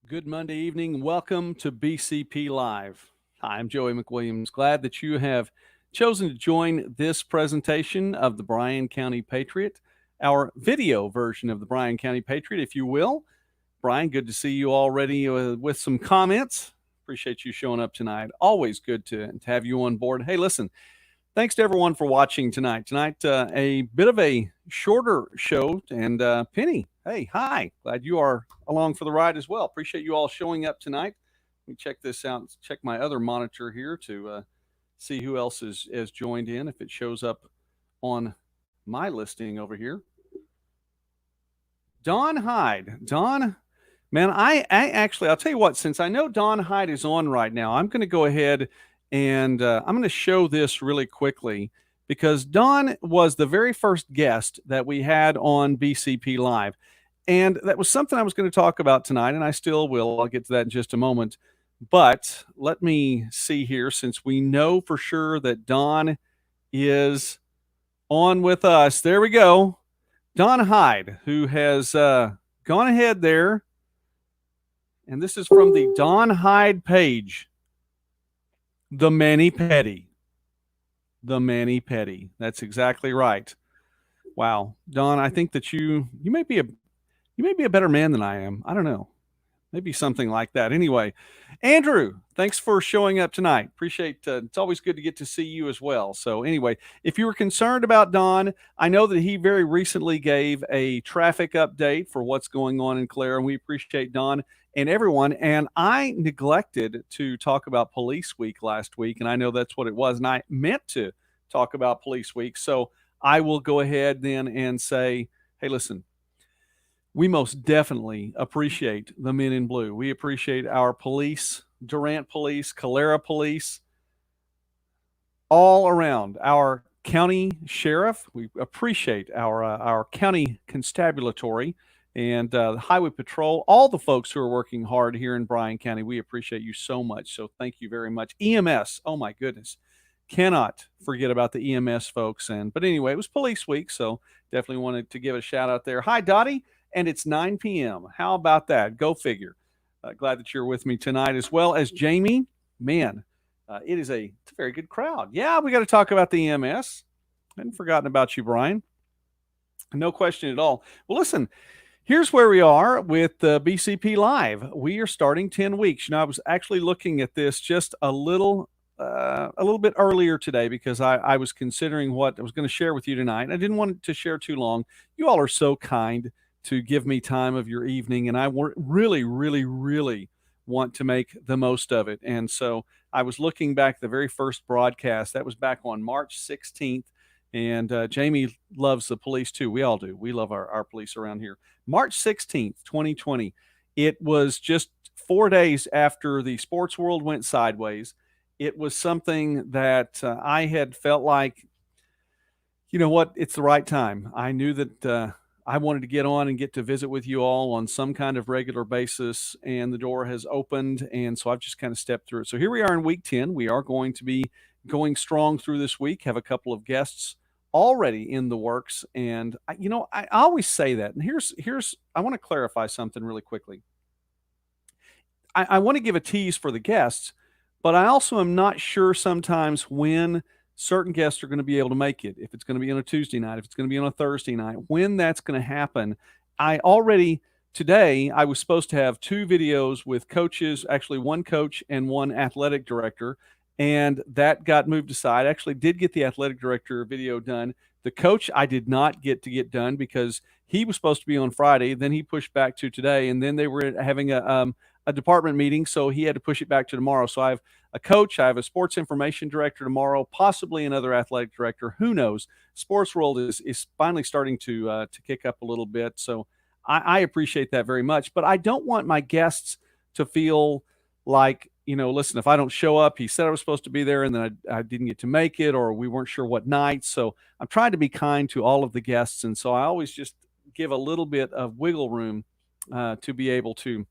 Good Monday evening. Welcome to BCP Live. Hi, I'm Joey McWilliams. Glad that you have chosen to join this presentation of the Bryan County Patriot, our video version of the Bryan County Patriot, if you will. Bryan, good to see you already with some comments. Appreciate you showing up tonight. Always good to have you on board. Hey, listen, thanks to everyone for watching tonight. Tonight, a bit of a shorter show. And Penny, hey, hi. Glad you are along for the ride as well. Appreciate you all showing up tonight. Let me check this out. Check my other monitor here to see who else is joined in, if it shows up on my listing over here. Don Hyde. Don, man, I actually, I'll tell you what, since I know Don Hyde is on right now, I'm going to go ahead and I'm going to show this really quickly because Don was the very first guest that we had on BCP Live. And that was something I was going to talk about tonight, and I still will. I'll get to that in just a moment. But let me see here, since we know for sure that Don is on with us. There we go. Don Hyde, who has gone ahead there. And this is from the Don Hyde page. The Mani Petty. The Mani Petty. That's exactly right. Wow. Don, I think that you may be a better man than I am. I don't know. Maybe something like that. Anyway, Andrew, thanks for showing up tonight. Appreciate it's always good to get to see you as well. So anyway, if you were concerned about Don, I know that he very recently gave a traffic update for what's going on in Clare, and we appreciate Don and everyone. And I neglected to talk about Police Week last week, and I know that's what it was, and I meant to talk about Police Week. So I will go ahead then and say, hey, listen, we most definitely appreciate the men in blue. We appreciate our police, Durant Police, Calera Police, all around. Our county sheriff, we appreciate our county constabulary and the highway patrol, all the folks who are working hard here in Bryan County. We appreciate you so much. So thank you very much. EMS, oh my goodness. Cannot forget about the EMS folks. But anyway, it was Police Week, so definitely wanted to give a shout out there. Hi, Dottie. And it's 9 p.m. How about that? Go figure. Glad that you're with me tonight, as well as Jamie. Man, it's a very good crowd. Yeah, we got to talk about the EMS. I hadn't forgotten about you, Bryan. No question at all. Well, listen, here's where we are with BCP Live. We are starting 10 weeks. I was actually looking at this just a little bit earlier today because I was considering what I was going to share with you tonight. I didn't want to share too long. You all are so kind to give me time of your evening, and I really, really, really want to make the most of it. And so I was looking back the very first broadcast. That was back on March 16th, and Jamie loves the police too. We all do. We love our police around here. March 16th, 2020. It was just 4 days after the sports world went sideways. It was something that I had felt like, you know what, it's the right time. I knew that I wanted to get on and get to visit with you all on some kind of regular basis, and the door has opened, and so I've just kind of stepped through it. So here we are in week 10. We are going to be going strong through this week, have a couple of guests already in the works, and I always say that. And here's I want to clarify something really quickly. I want to give a tease for the guests, but I also am not sure sometimes when certain guests are going to be able to make it, if it's going to be on a Tuesday night, if it's going to be on a Thursday night, when that's going to happen. Today, I was supposed to have 2 videos with coaches, actually one coach and one athletic director, and that got moved aside. I actually did get the athletic director video done. The coach I did not get to get done because he was supposed to be on Friday. Then he pushed back to today, and then they were having a department meeting, so he had to push it back to tomorrow. So I have a coach, I have a sports information director tomorrow, possibly another athletic director. Who knows? Sports world is finally starting to kick up a little bit. So I appreciate that very much. But I don't want my guests to feel like, listen, if I don't show up, he said I was supposed to be there and then I didn't get to make it, or we weren't sure what night. So I'm trying to be kind to all of the guests. And so I always just give a little bit of wiggle room to be able to,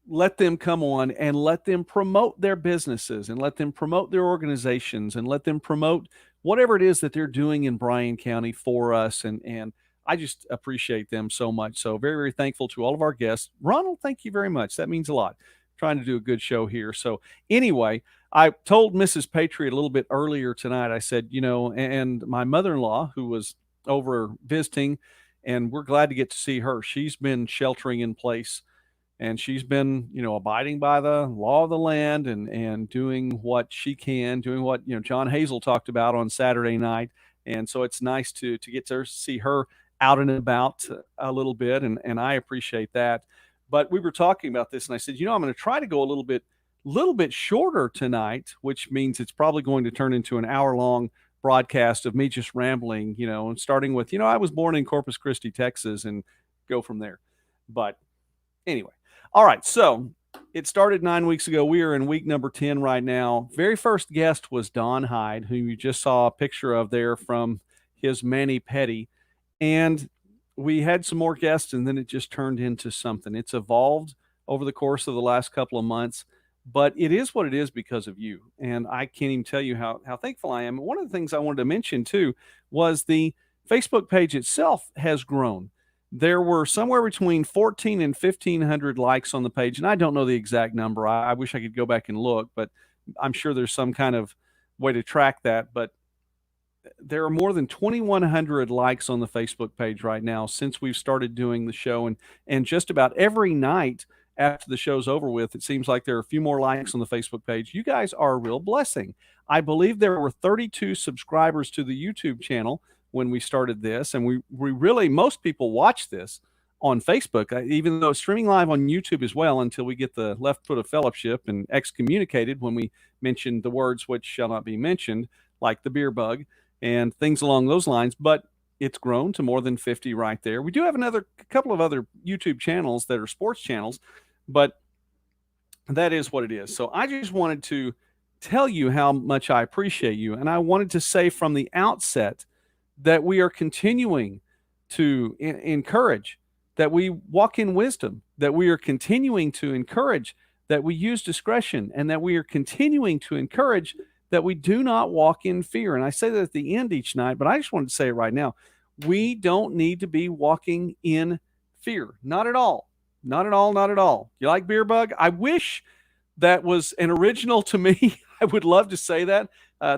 let them come on and let them promote their businesses and let them promote their organizations and let them promote whatever it is that they're doing in Bryan County for us. And I just appreciate them so much. So very, very thankful to all of our guests. Ronald, thank you very much. That means a lot. Trying to do a good show here. So anyway, I told Mrs. Patriot a little bit earlier tonight. I said, and my mother-in-law who was over visiting, and we're glad to get to see her. She's been sheltering in place, and she's been, abiding by the law of the land and doing what she can, doing what, John Hazel talked about on Saturday night. And so it's nice to get to see her out and about a little bit, and I appreciate that. But we were talking about this, and I said, I'm going to try to go a little bit shorter tonight, which means it's probably going to turn into an hour-long broadcast of me just rambling, and starting with, I was born in Corpus Christi, Texas, and go from there. But anyway, all right, so it started 9 weeks ago. We are in week number 10 right now. Very first guest was Don Hyde, who you just saw a picture of there from his mani-pedi. And we had some more guests, and then it just turned into something. It's evolved over the course of the last couple of months, but it is what it is because of you. And I can't even tell you how thankful I am. One of the things I wanted to mention, too, was the Facebook page itself has grown. There were somewhere between 14 and 1,500 likes on the page, and I don't know the exact number. I wish I could go back and look, but I'm sure there's some kind of way to track that. But there are more than 2,100 likes on the Facebook page right now since we've started doing the show, and just about every night after the show's over with, it seems like there are a few more likes on the Facebook page. You guys are a real blessing. I believe there were 32 subscribers to the YouTube channel when we started this, and we really, most people watch this on Facebook, even though it's streaming live on YouTube as well, until we get the left foot of fellowship and excommunicated when we mention the words which shall not be mentioned, like the beer bug and things along those lines. But it's grown to more than 50 right there. We do have a couple of other YouTube channels that are sports channels, but that is what it is. So I just wanted to tell you how much I appreciate you. And I wanted to say from the outset that we are continuing to encourage that we walk in wisdom, that we are continuing to encourage that we use discretion, and that we are continuing to encourage that we do not walk in fear. And I say that at the end each night, but I just wanted to say it right now. We don't need to be walking in fear. Not at all. Not at all. Not at all. You like beer bug? I wish that was an original to me. I would love to say that.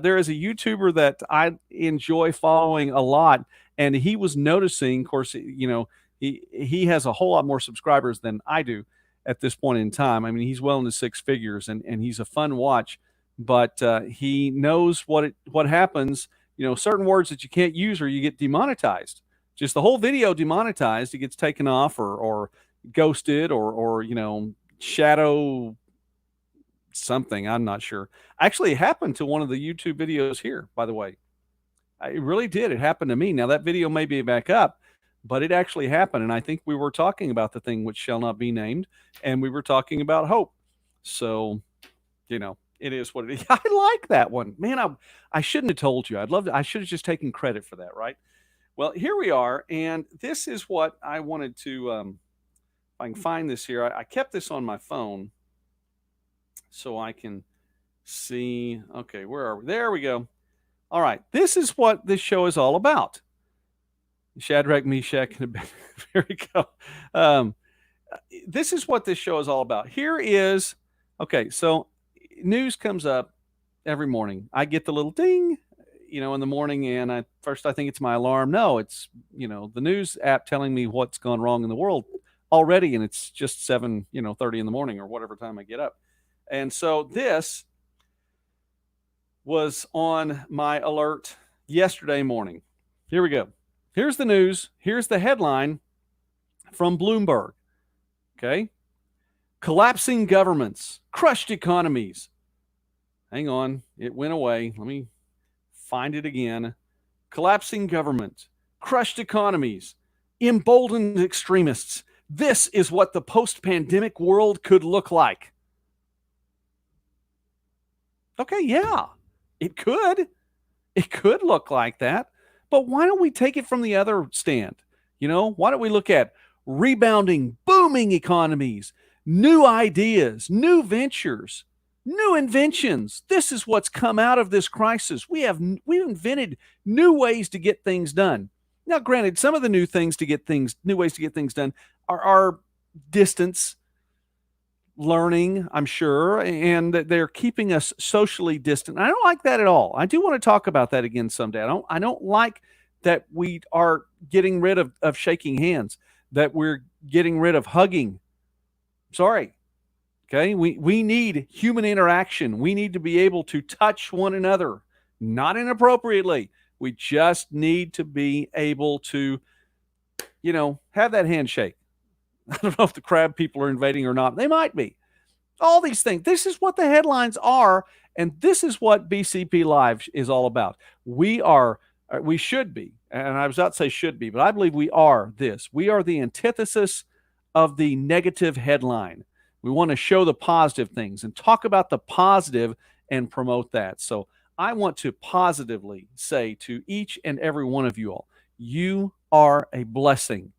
There is a YouTuber that I enjoy following a lot, and he was noticing, of course, he has a whole lot more subscribers than I do at this point in time. I mean, he's well into six figures, and he's a fun watch, but he knows what happens. Certain words that you can't use or you get demonetized. Just the whole video demonetized. It gets taken off or ghosted or shadow something. I'm not sure. Actually, it happened to one of the YouTube videos here, by the way. It really did. It happened to me. Now, that video may be back up, but it actually happened. And I think we were talking about the thing which shall not be named, and we were talking about hope. So, it is what it is. I like that one. Man, I shouldn't have told you. I should have just taken credit for that, right? Well, here we are, and this is what I wanted to, if I can find this here. I kept this on my phone so I can see. Okay, where are we? There we go. All right, this is what this show is all about. Shadrach, Meshach, and Abednego. There we go. This is what this show is all about. Here is, okay, so news comes up every morning. I get the little ding, in the morning, and first I think it's my alarm. No, it's, the news app telling me what's gone wrong in the world already, and it's just 7:30 in the morning or whatever time I get up. And so this was on my alert yesterday morning. Here we go. Here's the news. Here's the headline from Bloomberg. Okay. Collapsing governments, crushed economies. Hang on. It went away. Let me find it again. Collapsing government, crushed economies, emboldened extremists. This is what the post-pandemic world could look like. Okay, yeah, it could. It could look like that. But why don't we take it from the other stand? Why don't we look at rebounding, booming economies, new ideas, new ventures, new inventions? This is what's come out of this crisis. We've invented new ways to get things done. Now, granted, some of the new ways to get things done are distance learning, I'm sure, and that they're keeping us socially distant. I don't like that at all. I do want to talk about that again someday. I don't like that we are getting rid of shaking hands, that we're getting rid of hugging. Sorry. Okay. We need human interaction. We need to be able to touch one another, not inappropriately. We just need to be able to, have that handshake. I don't know if the crab people are invading or not. They might be. All these things. This is what the headlines are, and this is what BCP Live is all about. We should be, and I was about to say should be, but I believe we are this. We are the antithesis of the negative headline. We want to show the positive things and talk about the positive and promote that. So I want to positively say to each and every one of you all, you are a blessing.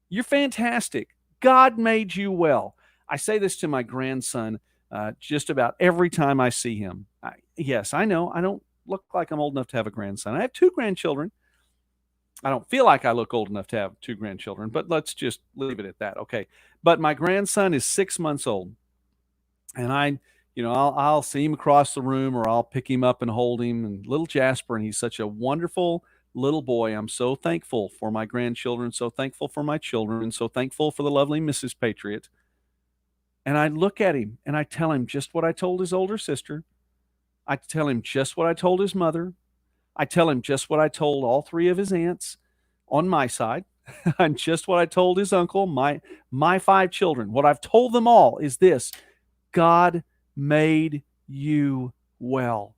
You're fantastic. God made you well. I say this to my grandson just about every time I see him. Yes, I know I don't look like I'm old enough to have a grandson. I have two grandchildren. I don't feel like I look old enough to have two grandchildren, but let's just leave it at that. Okay. But my grandson is 6 months old, and I'll see him across the room, or I'll pick him up and hold him, and little Jasper, and he's such a wonderful little boy. I'm so thankful for my grandchildren, so thankful for my children, so thankful for the lovely Mrs. Patriot. And I look at him and I tell him just what I told his older sister. I tell him just what I told his mother. I tell him just what I told all three of his aunts on my side, and just what I told his uncle, my five children. What I've told them all is this: God made you well.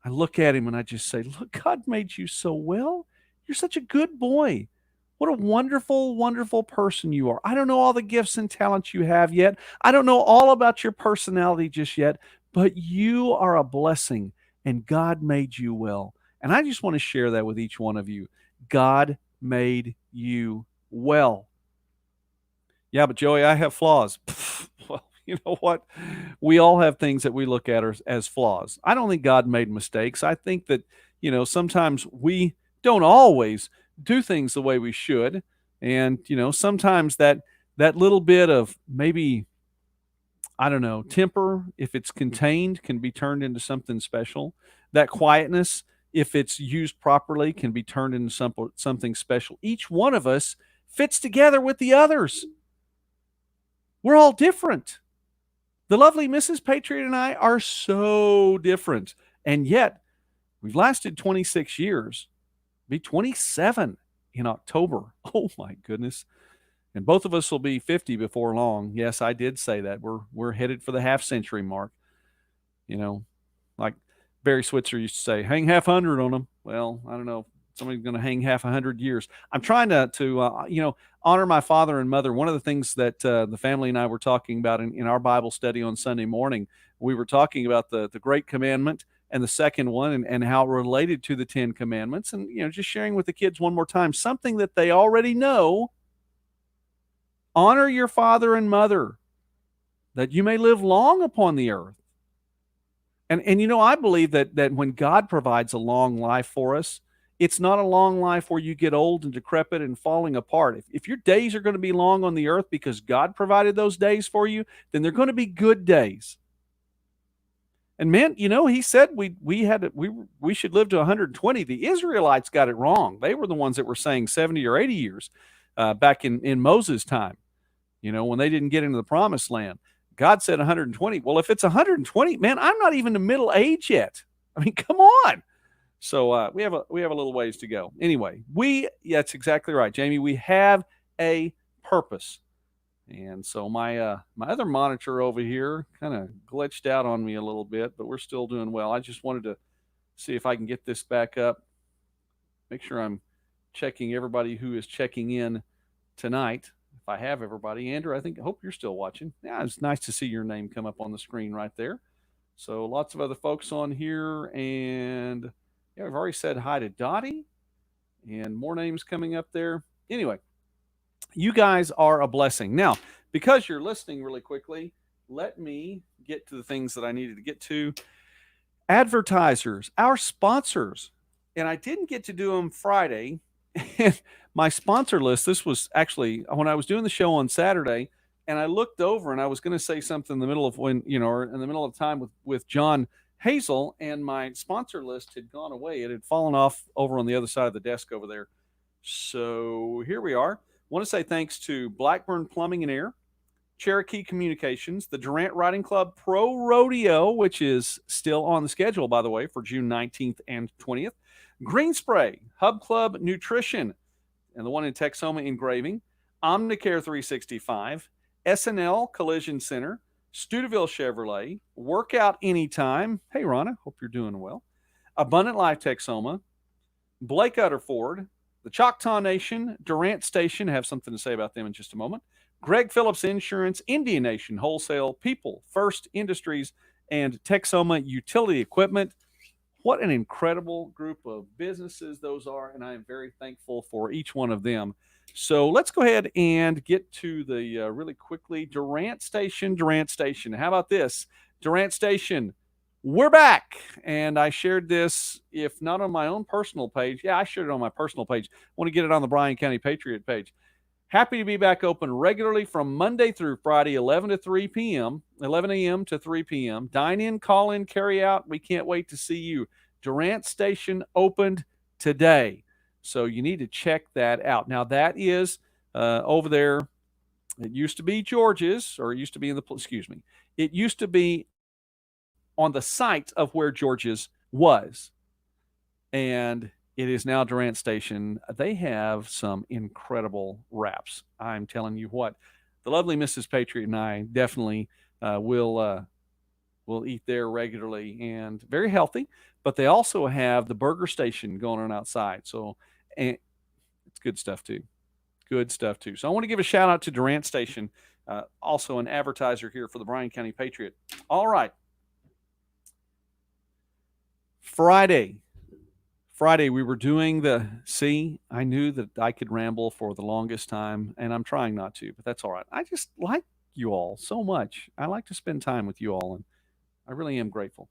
I look at him and I just say, look, God made you so well. You're such a good boy. What a wonderful, wonderful person you are. I don't know all the gifts and talents you have yet. I don't know all about your personality just yet, but you are a blessing, and God made you well. And I just want to share that with each one of you. God made you well. Yeah, but Joey, I have flaws. Well, you know what? We all have things that we look at as flaws. I don't think God made mistakes. I think that, sometimes we don't always do things the way we should. And, sometimes that little bit of maybe, I don't know, temper, if it's contained, can be turned into something special. That quietness, if it's used properly, can be turned into something special. Each one of us fits together with the others. We're all different. The lovely Mrs. Patriot and I are so different. And yet, we've lasted 26 years. Be 27 in October. Oh my goodness. And both of us will be 50 before long. Yes, I did say that. We're headed for the half century mark. Like Barry Switzer used to say, hang half 100 on them. Well, I don't know. Somebody's going to hang half 100 years. I'm trying to honor my father and mother. One of the things that the family and I were talking about in our Bible study on Sunday morning, we were talking about the great commandment and the second one, and how it related to the 10 commandments, and just sharing with the kids one more time something that they already know. Honor your father and mother, that you may live long upon the earth. And I believe that when God provides a long life for us, it's not a long life where you get old and decrepit and falling apart. If your days are going to be long on the earth because God provided those days for you, then they're going to be good days. And man, he said we should live to 120. The Israelites got it wrong. They were the ones that were saying 70 or 80 years back in Moses' time, when they didn't get into the promised land. God said 120. Well, if it's 120, man, I'm not even the middle age yet. I mean, come on. So we have a little ways to go. Anyway, that's exactly right, Jamie. We have a purpose. And so my other monitor over here kind of glitched out on me a little bit, but we're still doing well. I just wanted to see if I can get this back up. Make sure I'm checking everybody who is checking in tonight. If I have everybody, Andrew, I hope you're still watching. Yeah, it's nice to see your name come up on the screen right there. So lots of other folks on here, and yeah, I've already said hi to Dottie, and more names coming up there. Anyway, you guys are a blessing. Now, because you're listening really quickly, let me get to the things that I needed to get to. Advertisers, our sponsors, and I didn't get to do them Friday, And my sponsor list, this was actually when I was doing the show on Saturday, and I looked over and I was going to say something in the middle of when, or in the middle of time with John Hazel, and my sponsor list had gone away. It had fallen off over on the other side of the desk over there. So here we are. Want to say thanks to Blackburn Plumbing and Air, Cherokee Communications, the Durant Riding Club Pro Rodeo, which is still on the schedule, by the way, for June 19th and 20th, Green Spray, Hub Club Nutrition, and the one in Texoma Engraving, Omnicare 365, SNL Collision Center, Studeville Chevrolet, Workout Anytime. Hey, Ronna, hope you're doing well. Abundant Life Texoma, Blake Utter Ford, the Choctaw Nation, Durant Station, have something to say about them in just a moment. Greg Phillips Insurance, Indian Nation Wholesale, People First Industries, and Texoma Utility Equipment. What an incredible group of businesses those are, and I am very thankful for each one of them. So let's go ahead and get to the really quickly Durant Station. How about this? Durant Station, we're back. And I shared this, if not on my own personal page. Yeah, I shared it on my personal page. I want to get it on the Bryan County Patriot page. Happy to be back open regularly from Monday through Friday, 11 to 3 p.m., 11 a.m. to 3 p.m. Dine in, call in, carry out. We can't wait to see you. Durant Station opened today. So you need to check that out. Now, that is over there. It used to be George's, or it used to be it used to be on the site of where George's was. And it is now Durant Station. They have some incredible wraps. I'm telling you what, the lovely Mrs. Patriot and I definitely will eat there regularly, and very healthy. But they also have the burger station going on outside. So and it's good stuff too. Good stuff too. So I want to give a shout out to Durant Station, also an advertiser here for the Bryan County Patriot. All right. Friday, we were doing I knew that I could ramble for the longest time, and I'm trying not to, but that's all right. I just like you all so much. I like to spend time with you all, and I really am grateful.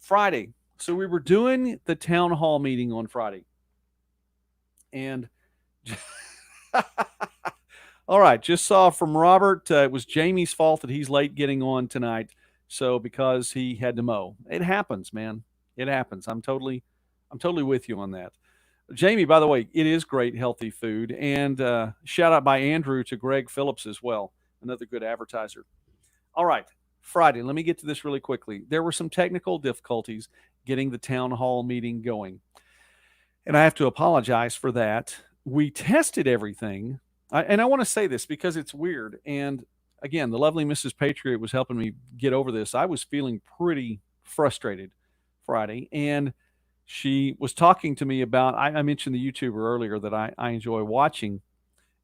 Friday, so we were doing the town hall meeting on Friday, and all right, just saw from Robert, it was Jamie's fault that he's late getting on tonight. So because he had to mow, it happens, man. It happens. I'm totally with you on that. Jamie, by the way, it is great, healthy food. And shout out by Andrew to Greg Phillips as well, another good advertiser. All right, Friday, let me get to this really quickly. There were some technical difficulties getting the town hall meeting going. And I have to apologize for that. We tested everything. And I want to say this because it's weird. And again, the lovely Mrs. Patriot was helping me get over this. I was feeling pretty frustrated Friday. And she was talking to me about, I mentioned the YouTuber earlier that I enjoy watching.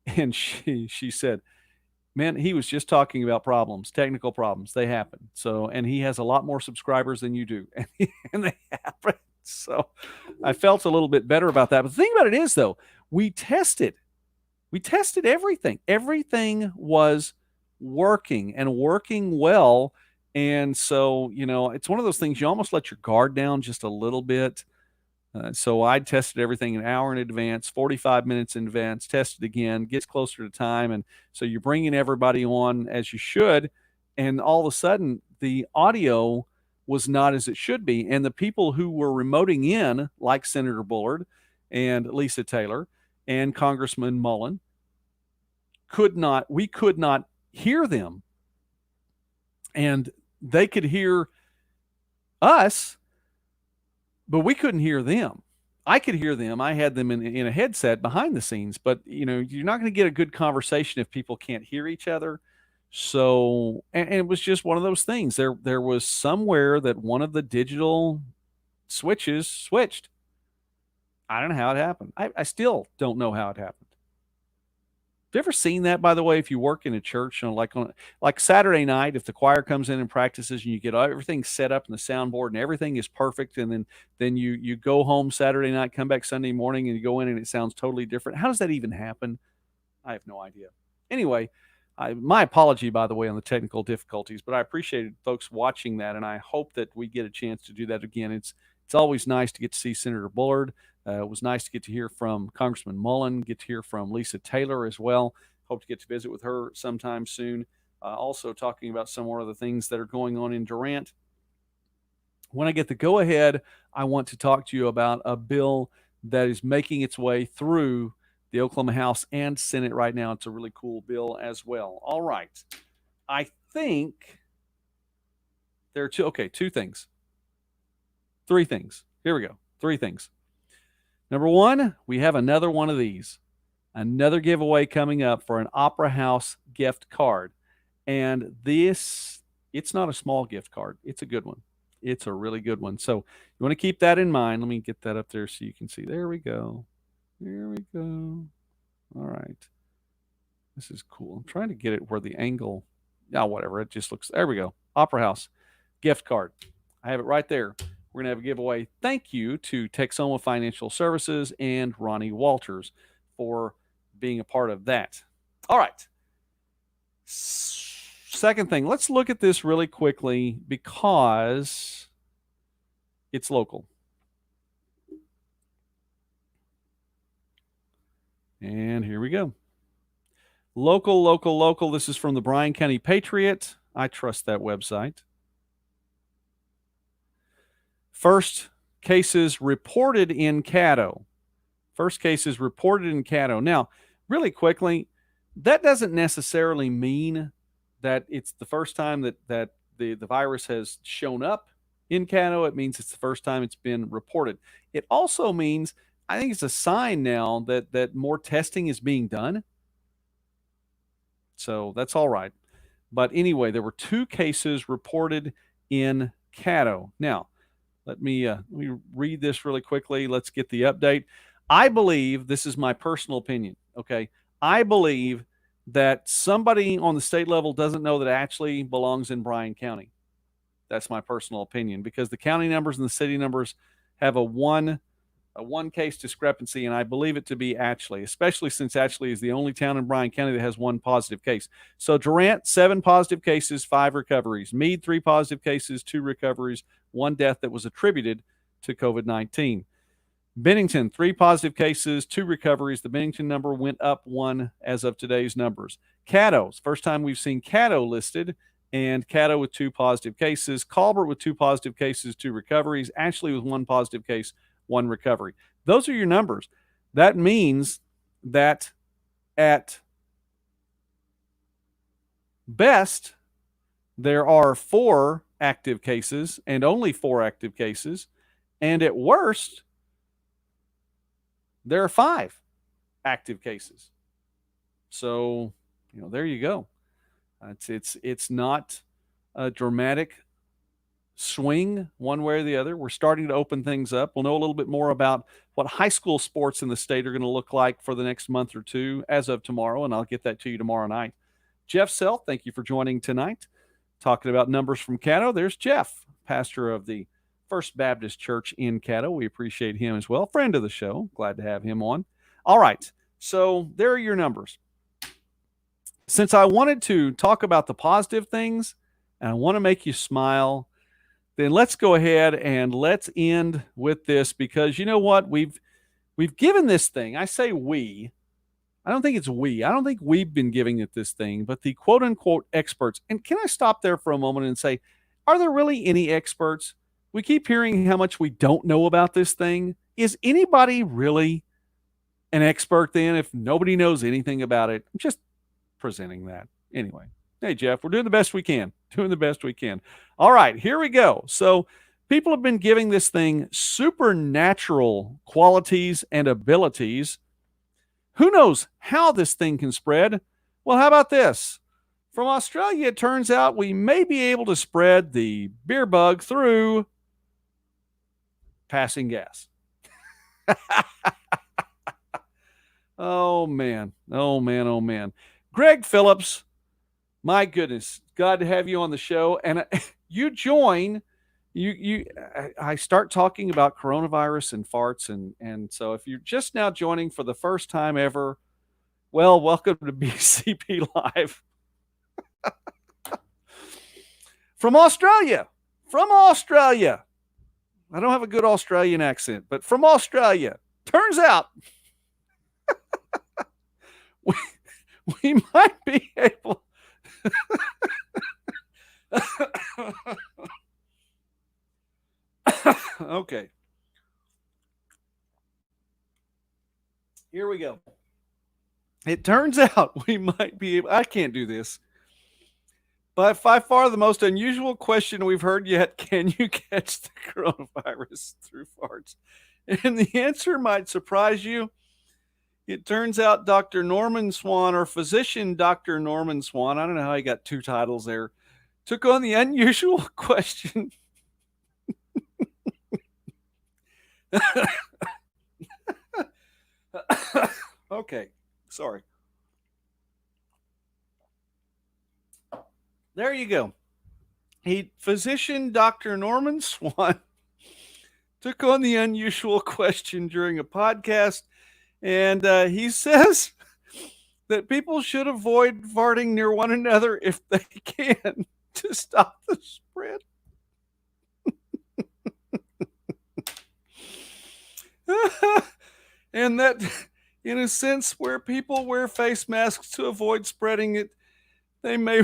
And she said, man, he was just talking about problems, technical problems. They happen. So, and he has a lot more subscribers than you do. And they happen. So I felt a little bit better about that. But the thing about it is, though, we tested everything. Everything was working and working well. And so, it's one of those things you almost let your guard down just a little bit. So I tested everything an hour in advance, 45 minutes in advance, tested again, gets closer to time. And so you're bringing everybody on as you should. And all of a sudden, the audio was not as it should be. And the people who were remoting in, like Senator Bullard and Lisa Taylor and Congressman Mullen, we could not hear them. And they could hear us, but we couldn't hear them. I could hear them. I had them in a headset behind the scenes, but you're not going to get a good conversation if people can't hear each other. So, and it was just one of those things. There was somewhere that one of the digital switches switched. I don't know how it happened. I still don't know how it happened. Have you ever seen that, by the way, if you work in a church, like Saturday night, if the choir comes in and practices and you get everything set up in the soundboard and everything is perfect, and then you go home Saturday night, come back Sunday morning, and you go in and it sounds totally different. How does that even happen? I have no idea. Anyway, my apology, by the way, on the technical difficulties, but I appreciated folks watching that, and I hope that we get a chance to do that again. It's always nice to get to see Senator Bullard, It was nice to get to hear from Congressman Mullen, get to hear from Lisa Taylor as well. Hope to get to visit with her sometime soon. Also talking about some more of the things that are going on in Durant. When I get the go ahead, I want to talk to you about a bill that is making its way through the Oklahoma House and Senate right now. It's a really cool bill as well. All right. I think there are two things. Three things. Here we go. Three things. Number one, we have another one of these. Another giveaway coming up for an Opera House gift card. And this, it's not a small gift card. It's a good one. It's a really good one. So you want to keep that in mind. Let me get that up there so you can see. There we go. There we go. All right. This is cool. I'm trying to get it where the angle, whatever. It just looks, there we go. Opera House gift card. I have it right there. We're going to have a giveaway. Thank you to Texoma Financial Services and Ronnie Walters for being a part of that. All right. Second thing, let's look at this really quickly because it's local. And here we go. Local. This is from the Bryan County Patriot. I trust that website. First cases reported in Caddo. Now, really quickly, that doesn't necessarily mean that it's the first time that the virus has shown up in Caddo. It means it's the first time it's been reported. It also means, I think it's a sign now that more testing is being done. So that's all right. But anyway, there were 2 cases reported in Caddo. Now, let me read this really quickly. Let's get the update. I believe, this is my personal opinion, okay? I believe that somebody on the state level doesn't know that Ashley belongs in Bryan County. That's my personal opinion, because the county numbers and the city numbers have a one case discrepancy, and I believe it to be Ashley, especially since Ashley is the only town in Bryan County that has 1 positive case. So Durant, 7 positive cases, 5 recoveries. Meade, 3 positive cases, 2 recoveries, 1 death that was attributed to COVID-19. Bennington, 3 positive cases, 2 recoveries. The Bennington number went up 1 as of today's numbers. Caddo, first time we've seen Caddo listed, and Caddo with 2 positive cases. Colbert with 2 positive cases, 2 recoveries. Ashley with 1 positive case, 1 recovery. Those are your numbers. That means that at best, there are 4 active cases and only 4 active cases. And at worst, there are 5 active cases. So, there you go. It's not a dramatic swing one way or the other. We're starting to open things up. We'll know a little bit more about what high school sports in the state are going to look like for the next month or 2 as of tomorrow, and I'll get that to you tomorrow night. Jeff Self, thank you for joining tonight. Talking about numbers from Caddo, there's Jeff, pastor of the First Baptist Church in Caddo. We appreciate him as well. Friend of the show. Glad to have him on. All right, so there are your numbers. Since I wanted to talk about the positive things and I want to make you smile, then let's go ahead and let's end with this, because you know what? We've given this thing. I say we. I don't think it's we. I don't think we've been giving it this thing, but the quote unquote experts. And can I stop there for a moment and say, are there really any experts? We keep hearing how much we don't know about this thing. Is anybody really an expert then if nobody knows anything about it? I'm just presenting that. Anyway. Hey, Jeff, we're doing the best we can. All right, here we go. So people have been giving this thing supernatural qualities and abilities. Who knows how this thing can spread? Well, how about this? From Australia, it turns out we may be able to spread the beer bug through passing gas. Oh, man. Greg Phillips, my goodness, glad to have you on the show. And you join, I start talking about coronavirus and farts. And so if you're just now joining for the first time ever, well, welcome to BCP Live. From Australia. I don't have a good Australian accent, but from Australia. Turns out we, we might be able. Okay. Here we go. It turns out we might be able. I can't do this. But by far the most unusual question we've heard yet: can you catch the coronavirus through farts? And the answer might surprise you. It turns out Dr. Norman Swan, or physician Dr. Norman Swan, I don't know how he got two titles there, took on the unusual question. Okay, sorry. There you go. Physician Dr. Norman Swan took on the unusual question during a podcast, and he says that people should avoid farting near one another if they can to stop the spread. And that, in a sense, where people wear face masks to avoid spreading it, they may.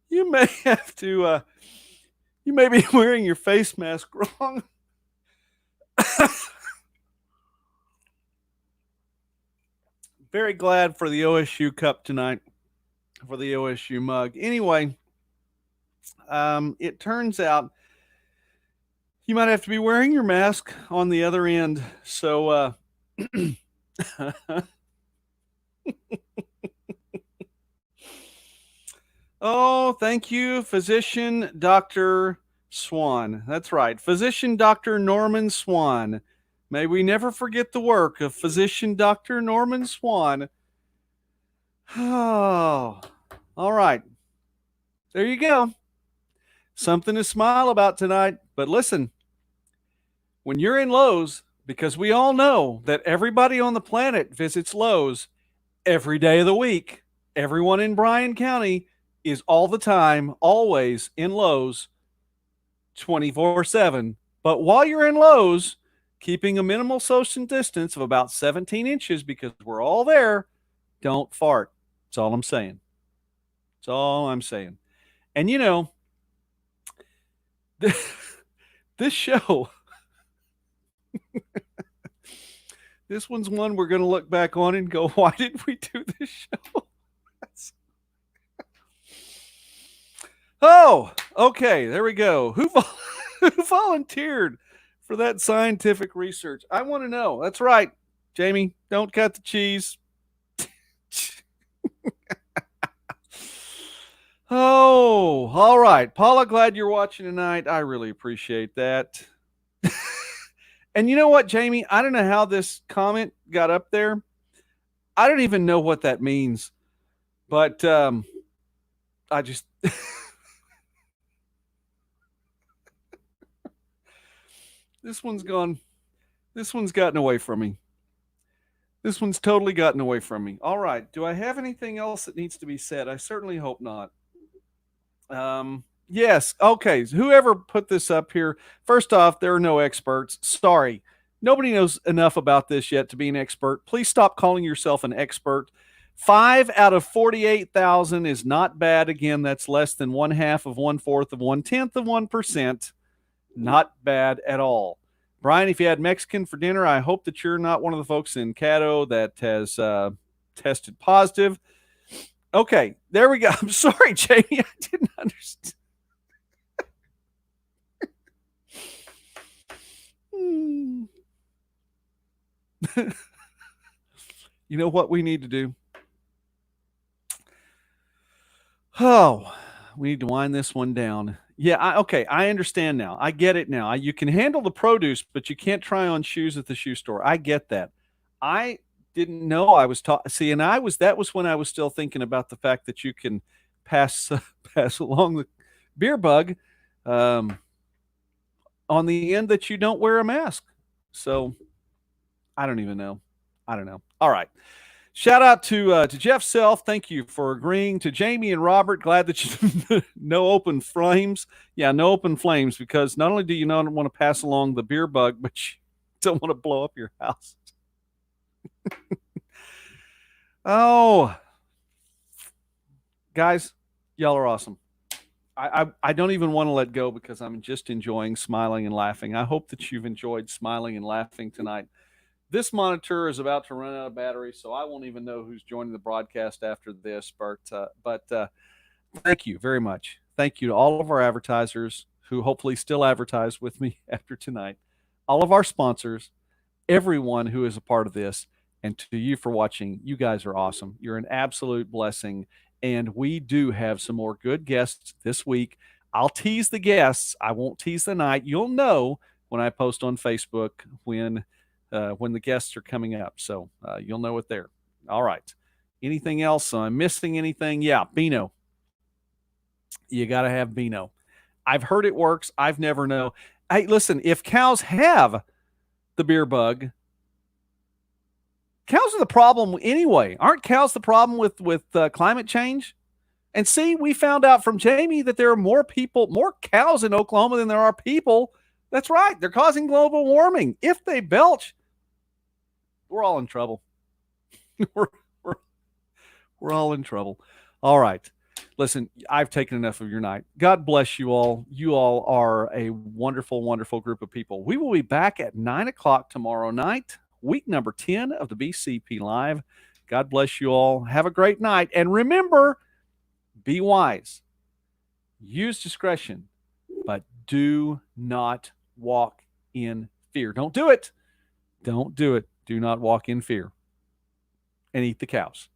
You may have to. You may be wearing your face mask wrong. Very glad for the OSU Cup tonight, for the OSU mug. Anyway, it turns out you might have to be wearing your mask on the other end. So, oh, thank you, physician Dr. Swan. That's right, physician Dr. Norman Swan. May we never forget the work of physician Dr. Norman Swan. Oh, all right. There you go. Something to smile about tonight. But listen, when you're in Lowe's, because we all know that everybody on the planet visits Lowe's every day of the week, everyone in Bryan County is all the time, always in Lowe's 24/7. But while you're in Lowe's, keeping a minimal social distance of about 17 inches because we're all there, don't fart. That's all I'm saying. That's all I'm saying. And you know, this show, this one's one we're going to look back on and go, why did we do this show? Oh, okay, there we go. Who volunteered for that scientific research? I want to know. That's right, Jamie. Don't cut the cheese. Oh, all right. Paula, glad you're watching tonight. I really appreciate that. And you know what, Jamie? I don't know how this comment got up there. I don't even know what that means. But I just this one's gone. This one's gotten away from me. This one's totally gotten away from me. All right. Do I have anything else that needs to be said? I certainly hope not. Yes. Okay. Whoever put this up here, first off, there are no experts. Sorry. Nobody knows enough about this yet to be an expert. Please stop calling yourself an expert. 5 out of 48,000 is not bad. Again, that's less than 1/2 of 1/4 of 1/10 of 1%. Not bad at all. Brian, if you had Mexican for dinner, I hope that you're not one of the folks in Caddo that has tested positive. Okay, there we go. I'm sorry, Jamie. I didn't understand. You know what we need to do? Oh, we need to wind this one down. Yeah, okay, I understand now. I get it now. You can handle the produce, but you can't try on shoes at the shoe store. I get that. I didn't know I was taught. See, and that was when I was still thinking about the fact that you can pass along the beer bug on the end that you don't wear a mask. So I don't even know. I don't know. All right. Shout out to Jeff Self. Thank you for agreeing. To Jamie and Robert, glad that you no open flames. Yeah, no open flames, because not only do you not want to pass along the beer bug, but you don't want to blow up your house. Oh, guys, y'all are awesome. I don't even want to let go because I'm just enjoying smiling and laughing. I hope that you've enjoyed smiling and laughing tonight. This monitor is about to run out of battery, so I won't even know who's joining the broadcast after this. But thank you very much. Thank you to all of our advertisers who hopefully still advertise with me after tonight, all of our sponsors, everyone who is a part of this, and to you for watching. You guys are awesome. You're an absolute blessing. And we do have some more good guests this week. I'll tease the guests. I won't tease the night. You'll know when I post on Facebook when the guests are coming up. So you'll know it there. All right. Anything else? Am I missing anything? Yeah, Beano. You got to have Beano. I've heard it works. I've never know. Hey, listen, if cows have the beer bug, cows are the problem anyway. Aren't cows the problem with climate change? And see, we found out from Jamie that there are more cows in Oklahoma than there are people. That's right. They're causing global warming. If they belch, we're all in trouble. we're, we're, we're all in trouble. All right. Listen, I've taken enough of your night. God bless you all. You all are a wonderful, wonderful group of people. We will be back at 9 o'clock tomorrow night, week number 10 of the BCP Live. God bless you all. Have a great night. And remember, be wise. Use discretion, but do not walk in fear. Don't do it. Don't do it. Do not walk in fear. And eat the cows.